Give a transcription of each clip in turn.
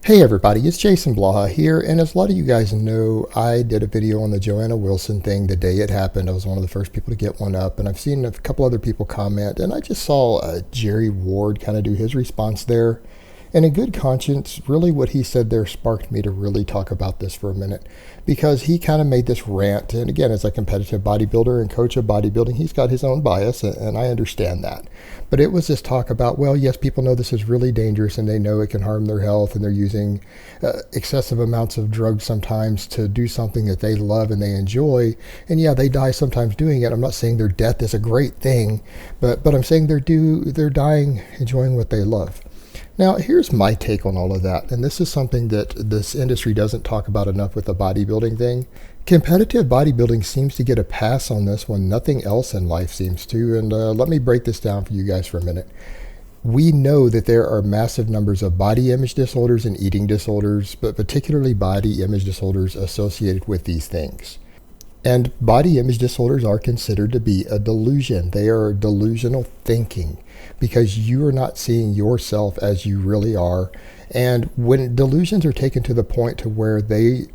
Hey everybody, it's Jason Blaha here, and as a lot of you guys know, I did a video on the Joanna Wilson thing the day it happened. I was one of the first people to get one up, and I've seen a couple other people comment, and I just saw Jerry Ward kind of do his response there. And in good conscience, really what he said there sparked me to really talk about this for a minute, because he kind of made this rant, and again, as a competitive bodybuilder and coach of bodybuilding, he's got his own bias, and I understand that. But it was this talk about, well, yes, people know this is really dangerous and they know it can harm their health, and they're using excessive amounts of drugs sometimes to do something that they love and they enjoy. And yeah, they die sometimes doing it. I'm not saying their death is a great thing, but I'm saying they're dying enjoying what they love. Now, here's my take on all of that, and this is something that this industry doesn't talk about enough with the bodybuilding thing. Competitive bodybuilding seems to get a pass on this when nothing else in life seems to, and let me break this down for you guys for a minute. We know that there are massive numbers of body image disorders and eating disorders, but particularly body image disorders associated with these things. And body image disorders are considered to be a delusion. They are delusional thinking because you are not seeing yourself as you really are. And when delusions are taken to the point to where they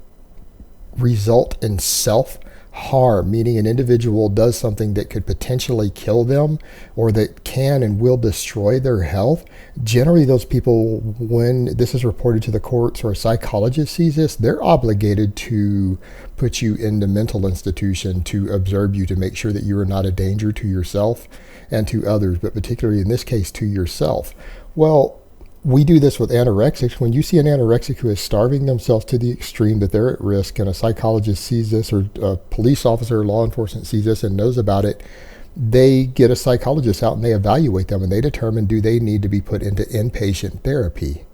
result in self-harm, meaning an individual does something that could potentially kill them or that can and will destroy their health, generally those people, when this is reported to the courts or a psychologist sees this, they're obligated to put you in the mental institution to observe you, to make sure that you are not a danger to yourself and to others, but particularly in this case to yourself. Well, we do this with anorexics. When you see an anorexic who is starving themselves to the extreme that they're at risk, and a psychologist sees this, or a police officer or law enforcement sees this and knows about it, they get a psychologist out and they evaluate them and they determine, do they need to be put into inpatient therapy?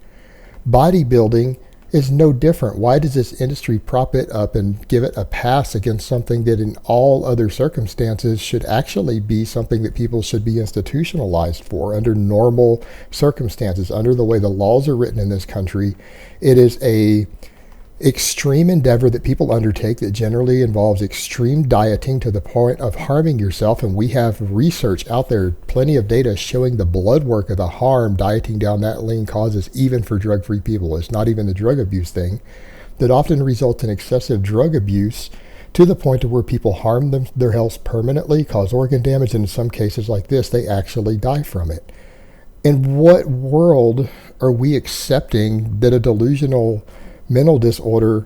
Bodybuilding is no different. Why does this industry prop it up and give it a pass against something that in all other circumstances should actually be something that people should be institutionalized for under normal circumstances, under the way the laws are written in this country? It is a extreme endeavor that people undertake that generally involves extreme dieting to the point of harming yourself, and we have research out there, plenty of data showing the blood work of the harm dieting down that lean causes, even for drug-free people. It's not even the drug abuse thing that often results in excessive drug abuse to the point to where people harm their health permanently, cause organ damage, and in some cases like this, they actually die from it. In what world are we accepting that a delusional mental disorder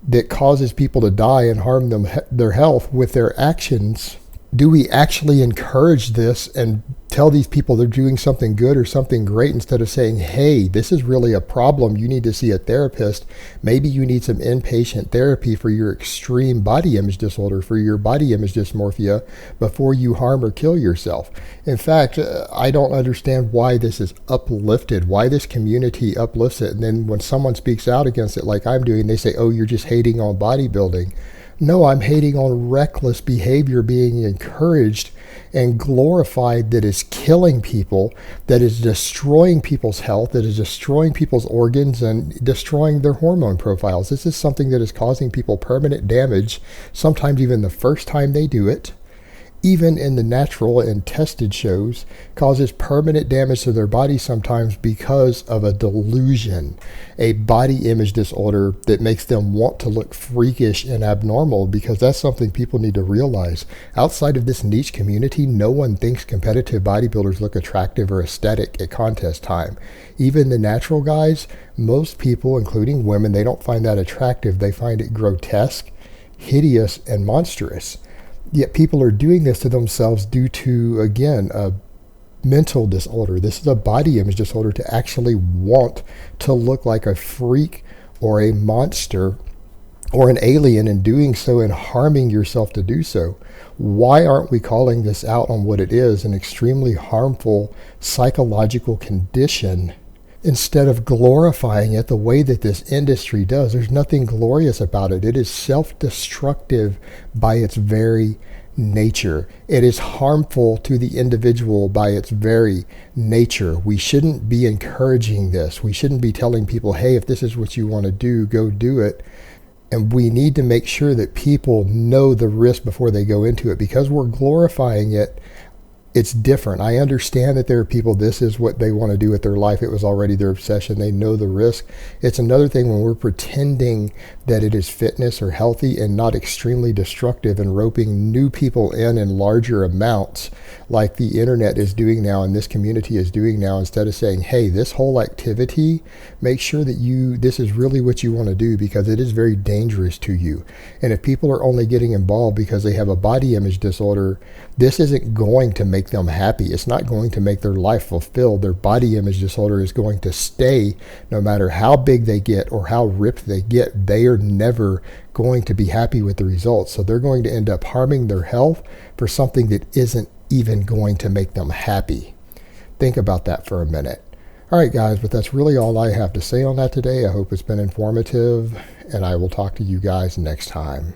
that causes people to die and harm their health with their actions? Do we actually encourage this and tell these people they're doing something good or something great, instead of saying, hey, this is really a problem, you need to see a therapist, maybe you need some inpatient therapy for your extreme body image disorder, for your body image dysmorphia, before you harm or kill yourself? In fact, I don't understand why this is uplifted, why this community uplifts it, and then when someone speaks out against it like I'm doing, they say, oh, you're just hating on bodybuilding. No, I'm hating on reckless behavior being encouraged and glorified that is killing people, that is destroying people's health, that is destroying people's organs and destroying their hormone profiles. This is something that is causing people permanent damage, sometimes even the first time they do it. Even in the natural and tested shows, causes permanent damage to their body sometimes because of a delusion, a body image disorder that makes them want to look freakish and abnormal, because that's something people need to realize. Outside of this niche community, no one thinks competitive bodybuilders look attractive or aesthetic at contest time. Even the natural guys, most people, including women, they don't find that attractive. They find it grotesque, hideous, and monstrous. Yet people are doing this to themselves due to, again, a mental disorder. This is a body image disorder, to actually want to look like a freak or a monster or an alien, and doing so and harming yourself to do so. Why aren't we calling this out on what it is, an extremely harmful psychological condition, instead of glorifying it the way that this industry does? There's nothing glorious about it. It is self-destructive by its very nature. It is harmful to the individual by its very nature. We shouldn't be encouraging this. We shouldn't be telling people, hey, if this is what you want to do, go do it. And we need to make sure that people know the risk before they go into it, because we're glorifying it. it's different. I understand that there are people, this is what they want to do with their life. It was already their obsession. They know the risk. It's another thing when we're pretending that it is fitness or healthy and not extremely destructive, and roping new people in larger amounts like the internet is doing now and this community is doing now, instead of saying, hey, this whole activity, make sure that this is really what you want to do, because it is very dangerous to you. And if people are only getting involved because they have a body image disorder, this isn't going to make them happy. It's not going to make their life fulfilled. Their body image disorder is going to stay no matter how big they get or how ripped they get. They are never going to be happy with the results. So they're going to end up harming their health for something that isn't even going to make them happy. Think about that for a minute. All right, guys, but that's really all I have to say on that today. I hope it's been informative, and I will talk to you guys next time.